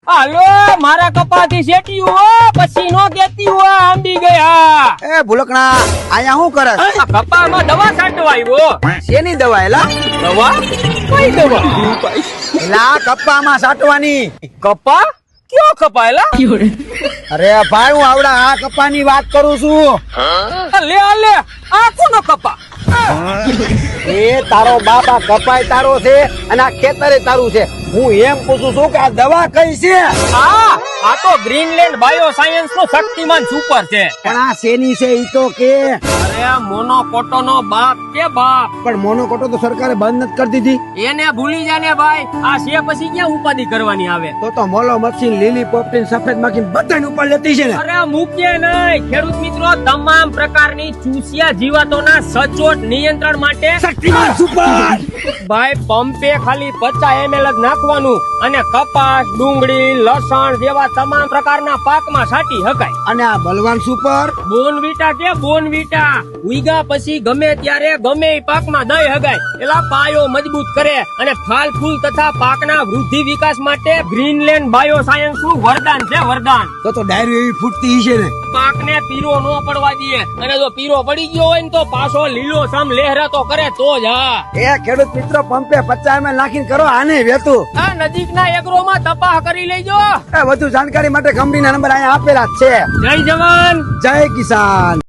હાલો મારા કપાથી શેટી હો પછી નો કેતી હો આંબી ગયા. એ ભૂલકણા આયા શું કરે? આ કપામાં દવા છાંટવા આવ્યો. શેની દવા એલા? દવા? કઈ દવા? એલા કપ્પામાં સાટવાની. કપા? કયો કપા એલા? અરે ભાઈ હું આવડા આ કપ્પાની વાત કરું છું. લે લે આ કોનો કપા? એ તારો બાપા કપાય તારો છે અને આ ખેતરે તારું છે. હું એમ પૂછું છું કે આ દવા કઈ છે? આ તો ગ્રીનલેન્ડ બાયો સાયન્સ નો શક્તિમાન સુપર છે. પણ આ શેની છે ઈ તો કે. અરે મોનોકોટો નો બાપ કે બાપ. પણ મોનોકોટો તો સરકારે બંધ નથી કરી દીધી. એને ભૂલી જાને ભાઈ. આ છે પછી ક્યાં ઉપાધિ કરવાની આવે? તો મોલો મચ્છી લીલી પોપટી સફેદ માખી બધાને ઉપર લેતી છે ને. અરે મૂકીએ નહીં. ખેડૂત મિત્રો તમામ પ્રકારની ચૂસિયા જીવાતોના સચોટ નિયંત્રણ માટે શક્તિમાન સુપર ભાઈ પંપે ખાલી 50 ml જ નાખવાનું અને કપાસ ડુંગળી લસણ જેવા તમામ પ્રકારના પાકમાં છાંટી શકાય. અને આ બલવાન સુપર બોનવીટા કે બોનવીટા ઉઈગા પછી ગમે ત્યારે ગમે એ પાકમાં દઈ હગાય. એલા પાયો મજબૂત કરે અને ફાલ ફૂલ તથા પાકના વૃદ્ધિ વિકાસ માટે ગ્રીનલેન્ડ બાયો સાયન્સ નું વરદાન છે વરદાન. તો ડાયરી એવી ફૂટતી છે ને. પાકને પીરો ન પડવા દે અને જો પીરો પડી ગયો હોય ને તો પાછો લીલો સમ લહેરાતો કરે તો જ. હા એ ખેડૂત મિત્રો પંપે 50 ml નાખીને કરો આને વેતું. આ નજીકના એગ્રોમાં તપાસ કરી લેજો. એ વધુ જાણકારી માટે કંપનીના નંબર અહીંયા આપેલા જ છે. જય જવાન જય કિસાન.